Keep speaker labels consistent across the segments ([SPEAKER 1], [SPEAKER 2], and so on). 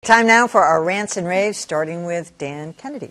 [SPEAKER 1] Time now for our rants and raves, starting with Dan Kennedy.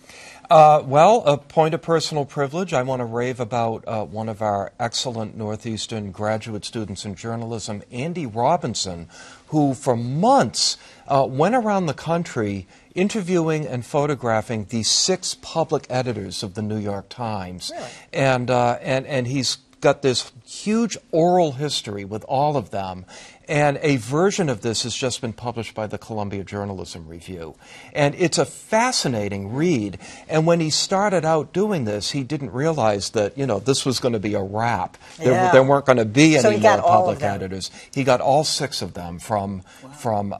[SPEAKER 2] Well, a point of personal privilege. I want to rave about one of our excellent Northeastern graduate students in journalism, Andy Robinson, who for months went around the country interviewing and photographing the 6 public editors of the New York Times.
[SPEAKER 1] Really?
[SPEAKER 2] And he's got this huge oral history with all of them. And a version of this has just been published by the Columbia Journalism Review. And it's a fascinating read. And when he started out doing this, he didn't realize that, this was going to be a wrap.
[SPEAKER 1] Yeah.
[SPEAKER 2] There weren't going to be any more public
[SPEAKER 1] them.
[SPEAKER 2] editors. He got all 6 of them from
[SPEAKER 1] Dan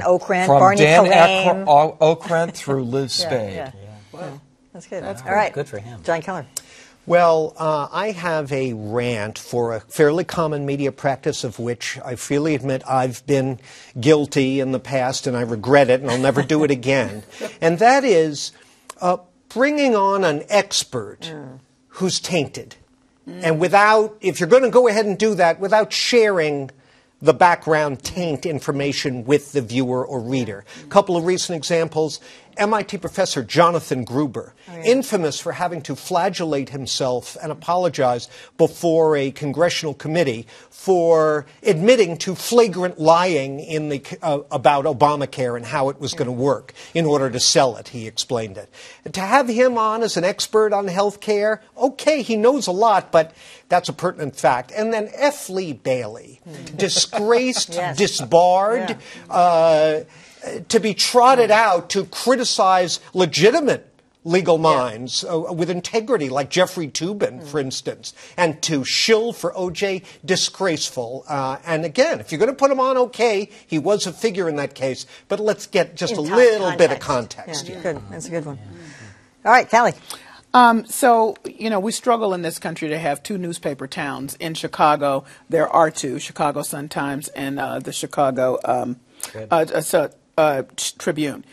[SPEAKER 1] Okrent,
[SPEAKER 2] from
[SPEAKER 1] Barney
[SPEAKER 2] Dan
[SPEAKER 1] Kalame.
[SPEAKER 2] Okrent through Liz Spade.
[SPEAKER 1] Yeah.
[SPEAKER 3] Wow.
[SPEAKER 1] That's good.
[SPEAKER 3] That's
[SPEAKER 1] all right.
[SPEAKER 3] good for him.
[SPEAKER 1] John Keller.
[SPEAKER 4] Well, I have a rant for a fairly common media practice of which I freely admit I've been guilty in the past, and I regret it, and I'll never do it again. And that is bringing on an expert who's tainted. And if you're going to go ahead and do that, without sharing the background taint information with the viewer or reader. A couple of recent examples. MIT professor Jonathan Gruber, infamous for having to flagellate himself and apologize before a congressional committee for admitting to flagrant lying about Obamacare and how it was going to work in order to sell it. He explained it. And to have him on as an expert on health care, okay, he knows a lot, but that's a pertinent fact. And then F. Lee Bailey, disgraced, disbarred, to be trotted out to criticize legitimate legal minds with integrity, like Jeffrey Toobin, for instance, and to shill for O.J., disgraceful. And again, if you're going to put him on, okay, he was a figure in that case, but let's get just a little bit of context.
[SPEAKER 1] Yeah, good. That's a good one. All right, Callie.
[SPEAKER 5] So, we struggle in this country to have 2 newspaper towns. In Chicago, there are 2, Chicago Sun-Times and the Chicago Tribune.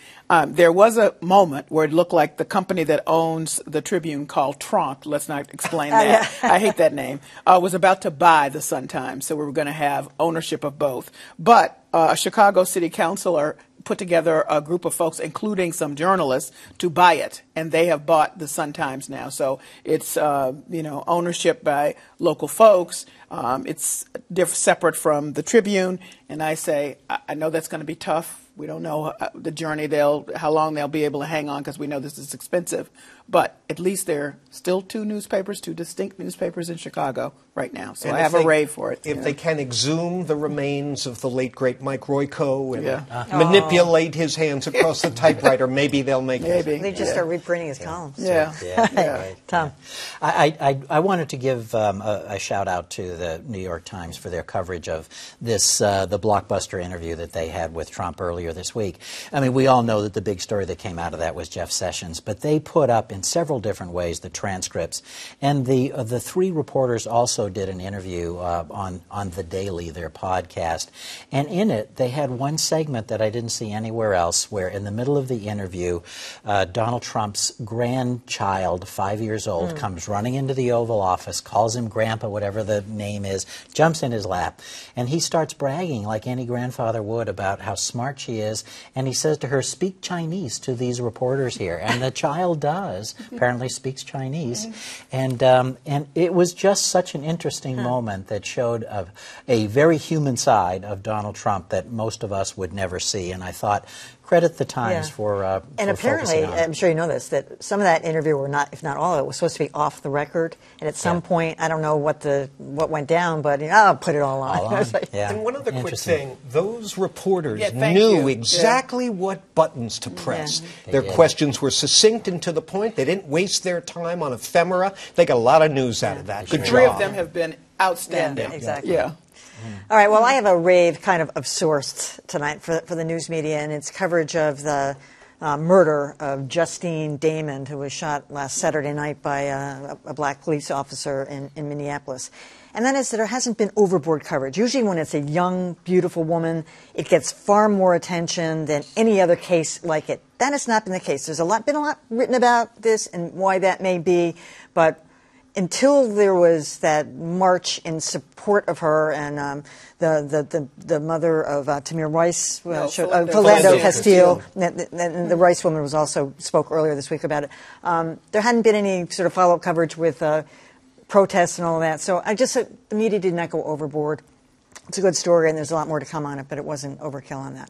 [SPEAKER 5] There was a moment where it looked like the company that owns the Tribune, called Trump, let's not explain that, I hate that name, was about to buy the Sun-Times, so we were going to have ownership of both. But a Chicago City Councilor put together a group of folks, including some journalists, to buy it, and they have bought the Sun-Times now. So it's ownership by local folks. It's separate from the Tribune, and I say I know that's going to be tough. We don't know the journey how long they'll be able to hang on, because we know this is expensive. But at least there are still 2 newspapers, 2 distinct newspapers in Chicago right now. So I have a rave for it.
[SPEAKER 4] If they can exhume the remains of the late, great Mike Royko and manipulate his hands across the typewriter, maybe they'll make it.
[SPEAKER 1] They just start reprinting his columns.
[SPEAKER 3] Right.
[SPEAKER 1] Tom.
[SPEAKER 3] I wanted to give a shout-out to the New York Times for their coverage of this, the blockbuster interview that they had with Trump earlier this week. I mean, we all know that the big story that came out of that was Jeff Sessions, but they put up in several different ways the transcripts. And the 3 reporters also did an interview on The Daily, their podcast. And in it, they had one segment that I didn't see anywhere else, where in the middle of the interview, Donald Trump's grandchild, 5 years old, comes running into the Oval Office, calls him Grandpa, whatever the name is, jumps in his lap, and he starts bragging like any grandfather would about how smart she is. And he says to her, "Speak Chinese to these reporters here." And the child does. Apparently speaks Chinese, and it was just such an interesting moment that showed a very human side of Donald Trump that most of us would never see. And I thought, credit the Times for
[SPEAKER 1] and apparently, I'm sure you know this, that some of that interview, or not, if not all of it, was supposed to be off the record. And at some point, I don't know what went down, but I'll put it all on.
[SPEAKER 4] And one other quick thing: those reporters knew exactly what buttons to press. Their questions were succinct and to the point. They didn't waste their time on ephemera. They got a lot of news out of that. Good job.
[SPEAKER 5] 3 of them have been outstanding.
[SPEAKER 1] Exactly. All right, well, I have a rave kind of sorts tonight for the news media, and it's coverage of the murder of Justine Damon, who was shot last Saturday night by a black police officer in Minneapolis. And that is that there hasn't been overboard coverage. Usually when it's a young, beautiful woman, it gets far more attention than any other case like it. That has not been the case. There's been a lot written about this and why that may be, but until there was that march in support of her, and the mother of Tamir Rice, Philando Castile, and the Rice woman spoke earlier this week about it. There hadn't been any sort of follow-up coverage with protests and all that. So the media did not go overboard. It's a good story, and there's a lot more to come on it, but it wasn't overkill on that.